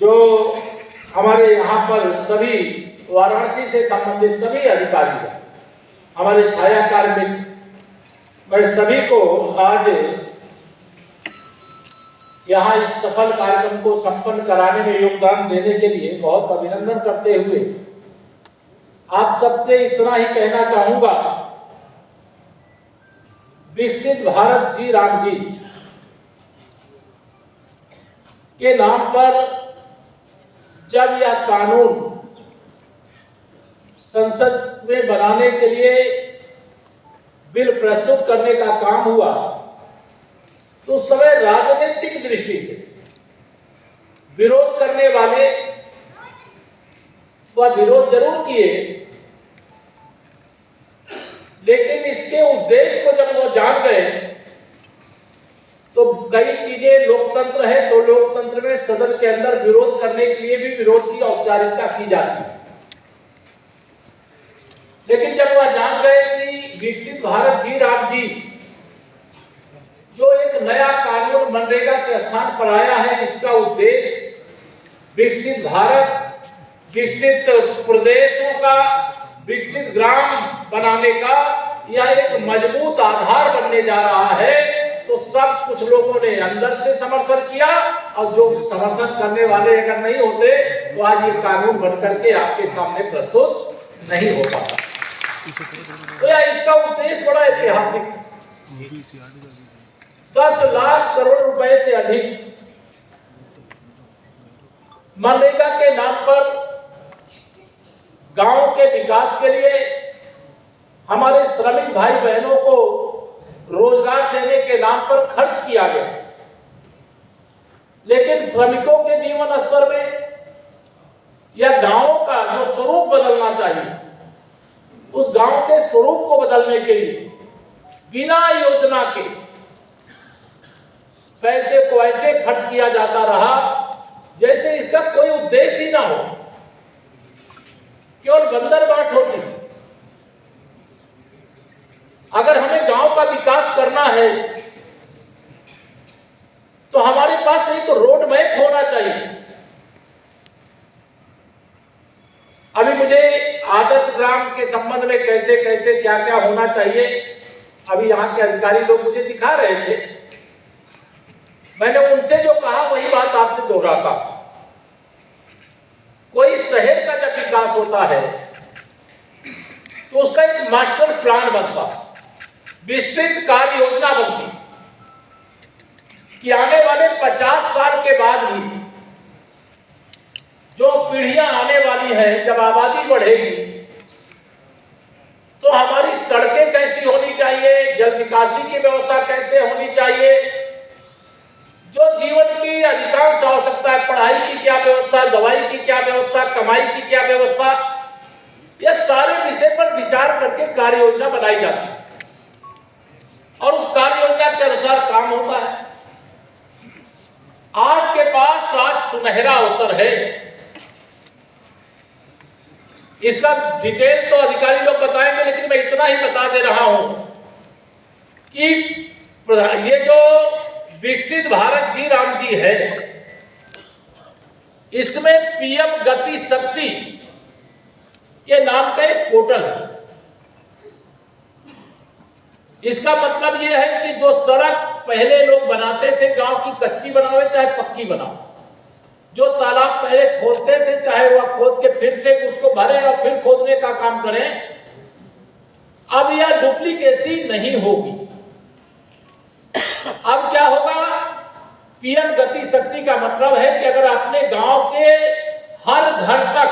जो हमारे यहाँ पर सभी वाराणसी से संबंधित सभी अधिकारी हैं, हमारे छायाकार मित्र, मैं सभी को आज यहाँ इस सफल कार्यक्रम को संपन्न कराने में योगदान देने के लिए बहुत अभिनंदन करते हुए आप सबसे इतना ही कहना चाहूंगा, विकसित भारत जी राम जी के नाम पर जब यह कानून संसद में बनाने के लिए बिल प्रस्तुत करने का काम हुआ तो उस समय राजनीतिक दृष्टि से विरोध करने वाले वह विरोध जरूर किए, लेकिन इसके उद्देश्य को जब वो जान गए तो कई चीजें लोकतंत्र है तो लोकतंत्र में सदन के अंदर विरोध करने के लिए भी विरोध की औपचारिकता की जाती है, लेकिन जब वह जान गए कि विकसित भारत जी राम जी जो एक नया कानून मनरेगा के स्थान पर आया है, इसका उद्देश्य विकसित भारत, विकसित प्रदेशों का, विकसित ग्राम बनाने का यह एक मजबूत आधार बनने जा रहा है, तो सब कुछ लोगों ने अंदर से समर्थन किया और जो समर्थन करने वाले अगर नहीं होते तो आज ये कानून बनकर के आपके सामने प्रस्तुत नहीं हो पाता। तो यह इसका उद्देश्य बड़ा ऐतिहासिक है। 10 लाख करोड़ रुपए से अधिक मनरेगा के नाम पर गांव के विकास के लिए हमारे श्रमिक भाई बहनों को रोजगार देने के नाम पर खर्च किया गया, लेकिन श्रमिकों के जीवन स्तर में या गांवों का जो स्वरूप बदलना चाहिए, उस गांव के स्वरूप को बदलने के लिए बिना योजना के पैसे को ऐसे खर्च किया जाता रहा जैसे इसका कोई उद्देश्य ही ना हो, केवल बंदर बाट होती। अगर हमें गांव का विकास करना है तो हमारे पास एक तो रोड मैप होना चाहिए। अभी मुझे आदर्श ग्राम के संबंध में कैसे कैसे क्या क्या होना चाहिए अभी यहाँ के अधिकारी लोग मुझे दिखा रहे थे, मैंने उनसे जो कहा वही बात आपसे दोहराता। कोई शहर का जब विकास होता है तो उसका एक मास्टर प्लान बनता, विस्तृत कार्य योजना बनती कि आने वाले 50 साल के बाद भी जो पीढ़ियां आने वाली हैं, जब आबादी बढ़ेगी तो हमारी सड़कें कैसी होनी चाहिए, जल निकासी की व्यवस्था कैसे होनी चाहिए, जो जीवन की अधिकांश आवश्यकता है, पढ़ाई की क्या व्यवस्था, दवाई की क्या व्यवस्था, कमाई की क्या व्यवस्था, यह सारे विषय पर विचार करके कार्य योजना बनाई जाती है और उस कार्य योजना के अनुसार काम होता है। आपके पास आज सुनहरा अवसर है, इसका डिटेल तो अधिकारी लोग बताएंगे, लेकिन मैं इतना ही बता दे रहा हूं कि ये जो विकसित भारत जी राम जी है, इसमें पीएम गति शक्ति के नाम का एक पोर्टल है। इसका मतलब यह है कि जो सड़क पहले लोग बनाते थे, गांव की कच्ची बनावे चाहे पक्की बनाओ, जो तालाब पहले खोदते थे चाहे वह खोद के फिर से उसको भरे और फिर खोदने का काम करें, अब यह डुप्लीकेसी नहीं होगी। अब क्या होगा, पीएम गति शक्ति का मतलब है कि अगर अपने गांव के हर घर तक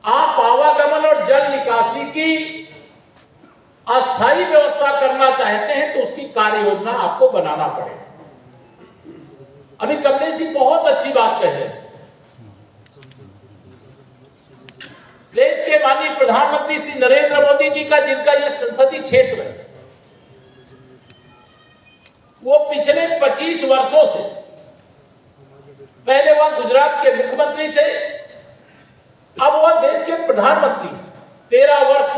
आप आवागमन और जल निकासी की अस्थायी व्यवस्था करना चाहते हैं तो उसकी कार्य योजना आपको बनाना पड़ेगा। अभी कमलेश जी बहुत अच्छी बात कह रहे हैं। देश के माननीय प्रधानमंत्री श्री नरेंद्र मोदी जी का, जिनका यह संसदीय क्षेत्र है, वो पिछले 25 वर्षों से, पहले वह गुजरात के मुख्यमंत्री थे, अब वह देश के प्रधानमंत्री, 13 वर्ष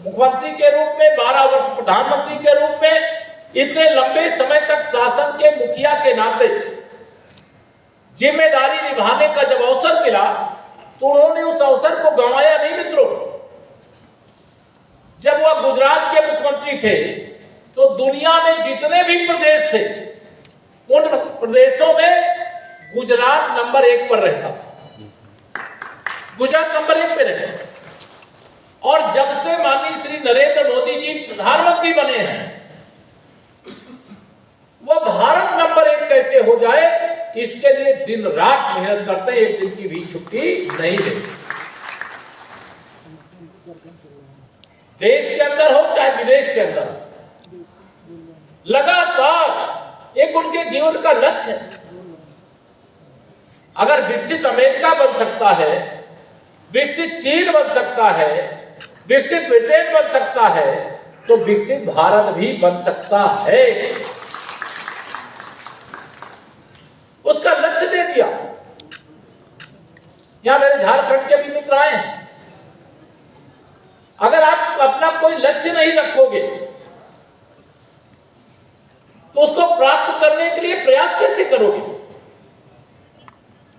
मुख्यमंत्री के रूप में, 12 वर्ष प्रधानमंत्री के रूप में, इतने लंबे समय तक शासन के मुखिया के नाते जिम्मेदारी निभाने का जब अवसर मिला तो उन्होंने उस अवसर को गंवाया नहीं मित्रों। जब वह गुजरात के मुख्यमंत्री थे तो दुनिया में जितने भी प्रदेश थे उन प्रदेशों में गुजरात नंबर 1 पर रहता था, गुजरात नंबर 1 पे रहता था। और जब से माननीय श्री नरेंद्र मोदी जी प्रधानमंत्री बने हैं, वह भारत नंबर 1 कैसे हो जाए इसके लिए दिन रात मेहनत करते हैं, एक दिन की भी छुट्टी नहीं लेते। देश के अंदर हो चाहे विदेश के अंदर, लगातार एक उनके जीवन का लक्ष्य है। अगर विकसित अमेरिका बन सकता है, विकसित चीन बन सकता है, विकसित ब्रिटेन बन सकता है, तो विकसित भारत भी बन सकता है। उसका लक्ष्य दे दिया। यहां मेरे झारखंड के भी मित्र आए हैं। अगर आप अपना कोई लक्ष्य नहीं रखोगे तो उसको प्राप्त करने के लिए प्रयास कैसे करोगे?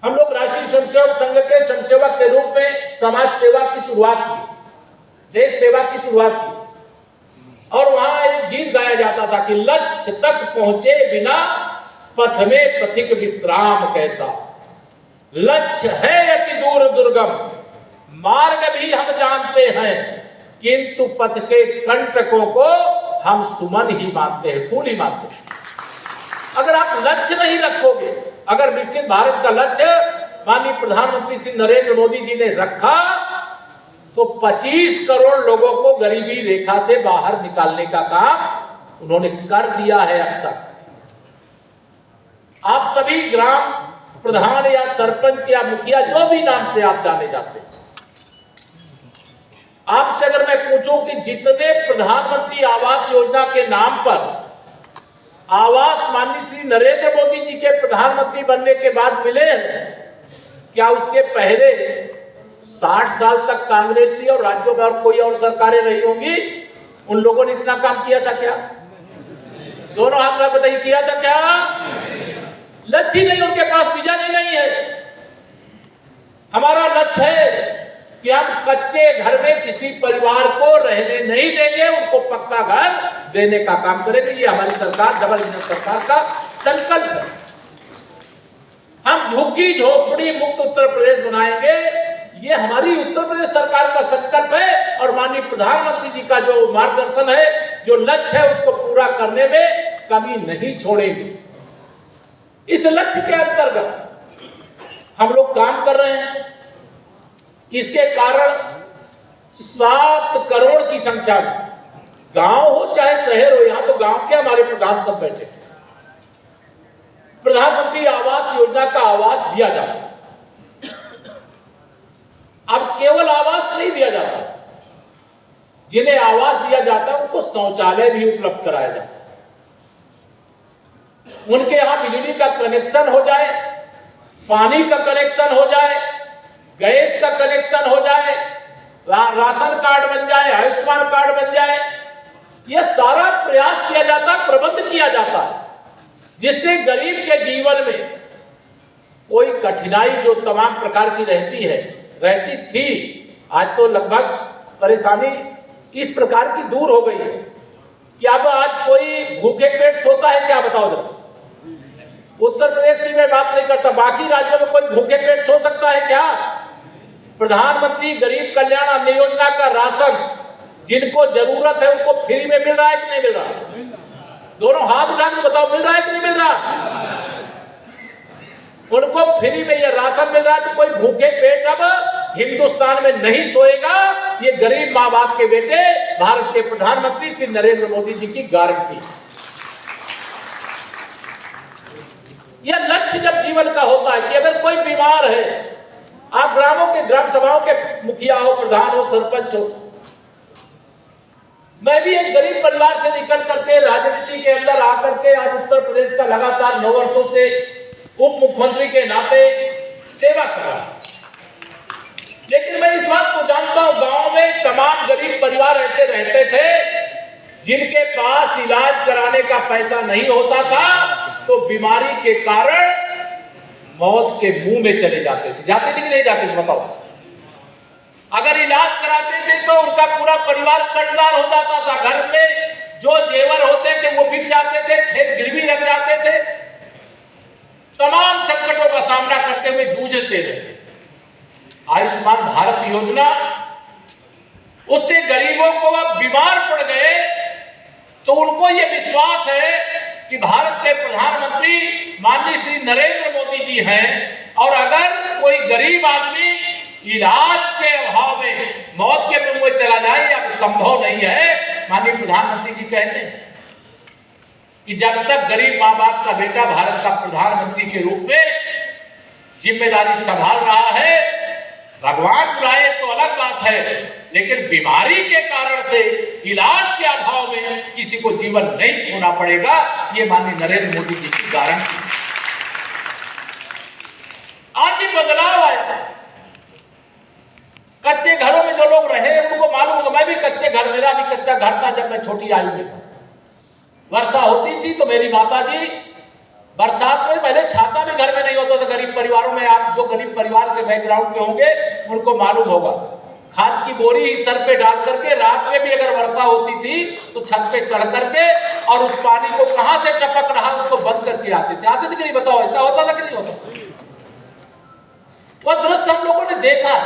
हम लोग राष्ट्रीय स्वयंसेवक संघ के स्वयंसेवक के रूप में समाज सेवा की शुरुआत की, देश सेवा की शुरुआत की, और वहां एक गीत गाया जाता था कि लक्ष्य तक पहुंचे बिना पथ में पथिक विश्राम कैसा। लक्ष्य है अति दूर दुर्गम, मार्ग भी हम जानते हैं, किंतु पथ के कंटकों को हम सुमन ही मानते हैं, फूल ही मानते हैं। अगर आप लक्ष्य नहीं रखोगे, अगर विकसित भारत का लक्ष्य माननीय प्रधानमंत्री श्री नरेंद्र मोदी जी ने रखा तो 25 करोड़ लोगों को गरीबी रेखा से बाहर निकालने का काम उन्होंने कर दिया है। अब तक आप सभी ग्राम प्रधान या सरपंच या मुखिया जो भी नाम से आप जाने जाते हैं, आपसे अगर मैं पूछूं कि जितने प्रधानमंत्री आवास योजना के नाम पर आवास माननीय श्री नरेंद्र मोदी जी के प्रधानमंत्री बनने के बाद मिले, क्या उसके पहले 60 साल तक कांग्रेस थी और राज्यों में और कोई और सरकारें रही होंगी, उन लोगों ने इतना काम किया था क्या? दोनों हाथ में बताइए, किया था क्या? लक्ष्य ही नहीं, उनके पास विजन ही नहीं है। हमारा लक्ष्य है कि हम कच्चे घर में किसी परिवार को रहने नहीं देंगे, उनको पक्का घर देने का काम करेंगे। ये हमारी सरकार, डबल इंजन सरकार का संकल्प है। हम झुग्गी झोपड़ी मुक्त उत्तर प्रदेश बनाएंगे, ये हमारी उत्तर प्रदेश सरकार का संकल्प है। और माननीय प्रधानमंत्री जी का जो मार्गदर्शन है, जो लक्ष्य है, उसको पूरा करने में कमी नहीं छोड़ेंगे। इस लक्ष्य के अंतर्गत हम लोग काम कर रहे हैं। इसके कारण 7 करोड़ की संख्या में, गांव हो चाहे शहर हो, यहां तो गांव के हमारे प्रधान सब बैठे, प्रधानमंत्री आवास योजना का आवास दिया जाता है। अब केवल आवास नहीं दिया जाता, जिन्हें आवास दिया जाता है उनको शौचालय भी उपलब्ध कराया जाता है। उनके यहां बिजली का कनेक्शन हो जाए, पानी का कनेक्शन हो जाए, गैस का कनेक्शन हो जाए, राशन कार्ड बन जाए, आयुष्मान कार्ड बन जाए। यह सारा प्रयास किया जाता, प्रबंध किया जाता है, जिससे गरीब के जीवन में कोई कठिनाई जो तमाम प्रकार की रहती थी, आज तो लगभग परेशानी इस प्रकार की दूर हो गई है कि अब आज कोई भूखे पेट सोता है क्या? बताओ जरा। उत्तर प्रदेश की मैं बात नहीं करता, बाकी राज्यों में कोई भूखे पेट सो सकता है क्या? प्रधानमंत्री गरीब कल्याण अन्न योजना का राशन जिनको जरूरत है उनको फ्री में मिल रहा है कि नहीं मिल रहा? दोनों हाथ उठा के बताओ, मिल रहा है कि नहीं मिल रहा? उनको फ्री में ये राशन मिल रहा है, तो कोई भूखे पेट अब हिंदुस्तान में नहीं सोएगा। ये गरीब माँ बाप के बेटे भारत के प्रधानमंत्री श्री नरेंद्र मोदी जी की गारंटी। यह लक्ष्य जब जीवन का होता है कि अगर कोई बीमार है, आप ग्रामों के ग्राम सभाओं के मुखिया हो, प्रधान हो, सरपंच हो, मैं भी एक गरीब परिवार से निकल करके राजनीति के अंदर आकर के आज उत्तर प्रदेश का लगातार 9 वर्षों से उप मुख्यमंत्री के नाते सेवा कर रहा हूं। लेकिन मैं इस बात को जानता हूं, गांव में तमाम गरीब परिवार ऐसे रहते थे जिनके पास इलाज कराने का पैसा नहीं होता था, तो बीमारी के कारण मौत के मुंह में चले जाते थे कि नहीं जाते थे बताओ। अगर इलाज कराते थे तो उनका पूरा परिवार कर्जदार हो जाता था, घर में जो जेवर होते थे वो बिक जाते थे, खेत गिरवी रख जाते थे, तमाम संकटों का सामना करते हुए जूझते रहते। आयुष्मान भारत योजना, उससे गरीबों को अब बीमार पड़ गए तो उनको ये विश्वास है कि भारत के प्रधानमंत्री माननीय श्री नरेंद्र मोदी जी हैं, और अगर कोई गरीब आदमी इलाज के अभाव में मौत के मुंह में चला जाए या संभव नहीं है, माननीय प्रधानमंत्री जी कहते हैं कि जब तक गरीब माँ बाप का बेटा भारत का प्रधानमंत्री के रूप में जिम्मेदारी संभाल रहा है, भगवान बुलाए तो अलग बात है, लेकिन बीमारी के कारण से इलाज के अभाव में किसी को जीवन नहीं खोना पड़ेगा, ये माननीय नरेंद्र मोदी जी की गारंटी। आज ये बदलाव आया। कच्चे घरों में जो लोग रहे उनको मालूम होगा, मैं भी कच्चे घर, मेरा भी कच्चा घर था जब मैं छोटी आयु में था। वर्षा होती थी तो मेरी माताजी बरसात में, पहले छाता भी घर में नहीं होता था गरीब परिवारों में, आप जो गरीब परिवार के बैकग्राउंड के होंगे उनको मालूम होगा, खाद की बोरी ही सर पे डाल करके रात में भी अगर वर्षा होती थी तो छत पे चढ़ करके और उस पानी को कहां से टपक रहा उसको बंद करके आते थे कि नहीं बताओ, ऐसा होता था कि नहीं होता? वह दृश्य हम लोगों ने देखा।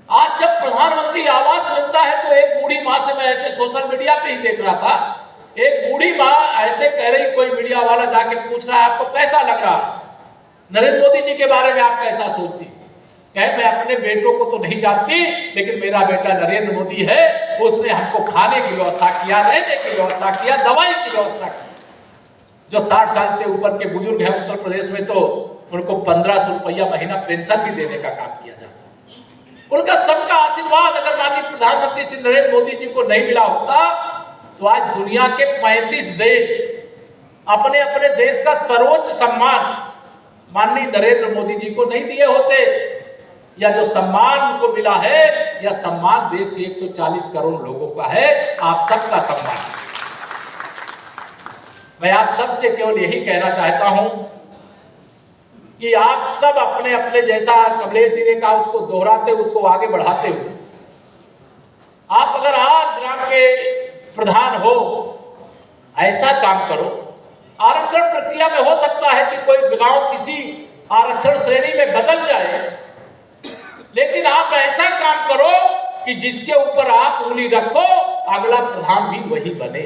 आज जब प्रधानमंत्री आवास मिलता है तो एक बूढ़ी माँ से, मैं ऐसे सोशल मीडिया पे ही देख रहा था, एक बूढ़ी माँ ऐसे कह रही, कोई मीडिया वाला जाके पूछ रहा है आपको कैसा लग रहा नरेंद्र मोदी जी के बारे में, आप कैसा सोचती? कहे मैं अपने बेटों को तो नहीं जानती, लेकिन मेरा बेटा नरेंद्र मोदी है, उसने हमको खाने की व्यवस्था किया, रहने की व्यवस्था किया, दवाई की व्यवस्था की। जो 60 साल से ऊपर के बुजुर्ग हैं उत्तर प्रदेश में तो उनको 1500 रुपया महीना पेंशन भी देने का काम किया जाता है। उनका सबका आशीर्वाद अगर माननीय प्रधानमंत्री श्री नरेंद्र मोदी जी को नहीं मिला होता तो आज दुनिया के 35 देश अपने अपने देश का सर्वोच्च सम्मान माननीय नरेंद्र मोदी जी को नहीं दिए होते। या जो सम्मान उनको मिला है, यह सम्मान देश के 140 करोड़ लोगों का है, आप सबका सम्मान। मैं आप सबसे केवल यही कहना चाहता हूं कि आप सब अपने अपने, जैसा कमलेश जी ने कहा, उसको दोहराते, उसको आगे बढ़ाते हुए, आप अगर आज ग्राम के प्रधान हो, ऐसा काम करो। आरक्षण प्रक्रिया में हो सकता है कि कोई गांव किसी आरक्षण श्रेणी में बदल जाए, लेकिन आप ऐसा काम करो कि जिसके ऊपर आप उंगली रखो अगला प्रधान भी वही बने।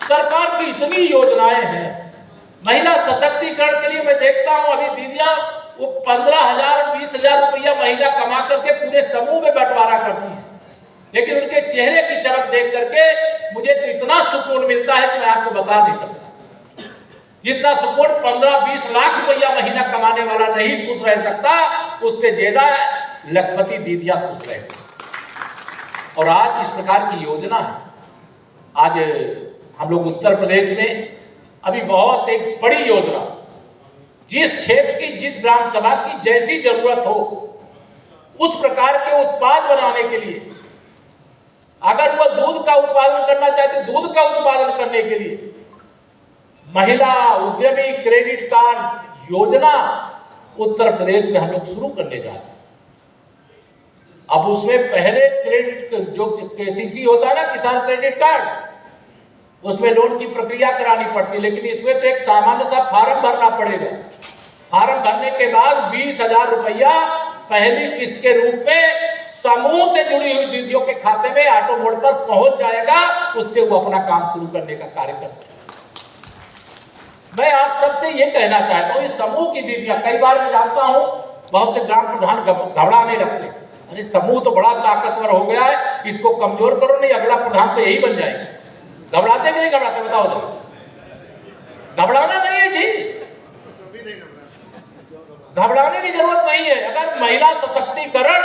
सरकार की इतनी योजनाएं हैं, महिला सशक्तिकरण के लिए मैं देखता हूं अभी दीदियां वो 15,000 20,000 रुपया महीना कमा करके पूरे समूह में बंटवारा करती हैं, लेकिन उनके चेहरे की चमक देख करके मुझे तो इतना सुकून मिलता है कि मैं आपको बता नहीं सकता। जितना सुकून 15-20 लाख रुपया महीना कमाने वाला नहीं खुश रह सकता, उससे ज्यादा लखपति दीदियां खुश रहती। और आज इस प्रकार की योजना है। आज हम लोग उत्तर प्रदेश में अभी बहुत एक बड़ी योजना, जिस क्षेत्र की, जिस ग्राम सभा की जैसी जरूरत हो उस प्रकार के उत्पाद बनाने के लिए, अगर वो दूध का उत्पादन करना चाहते, दूध का उत्पादन करने के लिए महिला उद्यमी क्रेडिट कार्ड योजना उत्तर प्रदेश में हम लोग शुरू करने जा रहे हैं। अब उसमें पहले क्रेडिट जो केसीसी होता है ना, किसान क्रेडिट कार्ड, उसमें लोन की प्रक्रिया करानी पड़ती है, लेकिन इसमें तो एक सामान्य सा फार्म भरना पड़ेगा। फार्म भरने के बाद 20,000 रुपया पहली किस्त के रूप में समूह से जुड़ी हुई दीदियों के खाते में ऑटो मोड पर पहुंच जाएगा, उससे वो अपना काम शुरू करने का कार्य कर सकते। मैं आप सबसे ये कहना चाहता हूँ, ये समूह की दीदियां, कई बार मैं जानता हूँ बहुत से ग्राम प्रधान घबराने लगते, अरे समूह तो बड़ा ताकतवर हो गया है, इसको कमजोर करो, नहीं अगला प्रधान तो यही बन जाएगा। घबराते कि नहीं घबराते बताओ जरा। घबराना नहीं है जी, घबराने की जरूरत नहीं है। अगर महिला सशक्तिकरण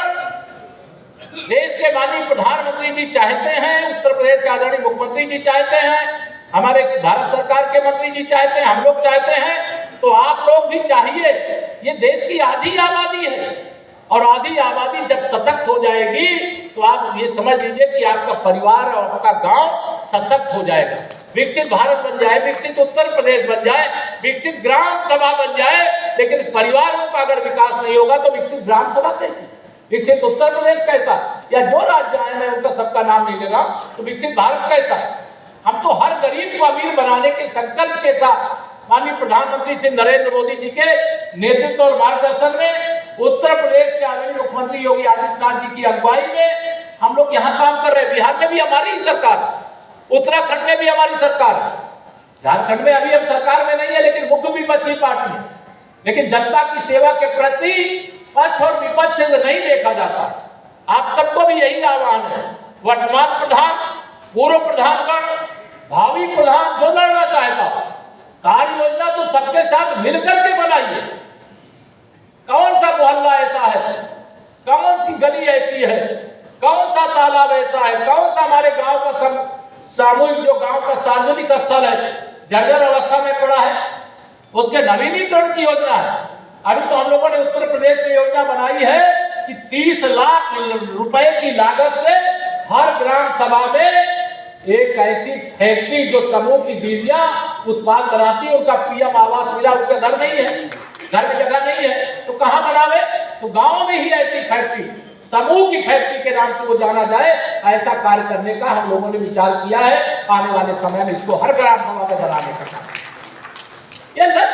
देश के माननीय प्रधानमंत्री जी चाहते हैं, उत्तर प्रदेश के आदरणीय मुख्यमंत्री जी चाहते हैं, हमारे भारत सरकार के मंत्री जी चाहते हैं, हम लोग चाहते हैं, तो आप लोग भी चाहिए। ये देश की आधी आबादी है, और आधी आबादी जब सशक्त हो जाएगी तो आप ये समझ लीजिए कि आपका परिवार और आपका गांव सशक्त हो जाएगा, विकसित भारत बन जाए, विकसित उत्तर प्रदेश बन जाए, विकसित ग्राम सभा बन जाए। लेकिन परिवारों का अगर विकास नहीं होगा तो विकसित ग्राम सभा कैसी, विकसित उत्तर प्रदेश कैसा, या जो राज्य आए मैं उनका सबका नाम नहीं ले रहा, तो विकसित भारत कैसा। हम तो हर गरीब को अमीर बनाने के संकल्प के साथ माननीय प्रधानमंत्री श्री नरेंद्र मोदी जी के नेतृत्व और मार्गदर्शन में, उत्तर प्रदेश के आदरणीय मुख्यमंत्री योगी आदित्यनाथ जी की अगुवाई में हम लोग यहाँ काम कर रहे हैं। बिहार में भी हमारी ही सरकार, उत्तराखंड में भी हमारी सरकार, झारखंड में अभी हम सरकार में नहीं है लेकिन मुख्य विपक्षी पार्टी है, लेकिन जनता की सेवा के प्रति पक्ष और विपक्ष से नहीं देखा जाता। आप सबको भी यही आह्वान है, वर्तमान प्रधान, पूर्व प्रधानगण, भावी प्रधान जो लड़ना चाहेगा, कार्य योजना तो सबके साथ मिलकर के बनाइए। कौन सा मोहल्ला ऐसा है, कौन सी गली ऐसी है, कौन सा तालाब ऐसा है, कौन सा हमारे गांव का सामूहिक जो गांव का सार्वजनिक स्थल है जर्जर अवस्था में पड़ा है, उसके नवीनीकरण की योजना है। अभी तो हम लोगों ने उत्तर प्रदेश में योजना बनाई है कि 30 लाख रुपए की लागत से हर ग्राम सभा में एक ऐसी फैक्ट्री जो समूह की दीदियां उत्पाद बनाती है, उनका पीएम आवास मिला, उनके घर नहीं है, घर में जगह नहीं है, तो कहां बनावे, तो गांव में ही ऐसी फैक्ट्री, समूह की फैक्ट्री के नाम से वो जाना जाए, ऐसा कार्य करने का हम लोगों ने विचार किया है। आने वाले समय में इसको हर ग्राम सभा में बनाने का काम, ये लक्ष्य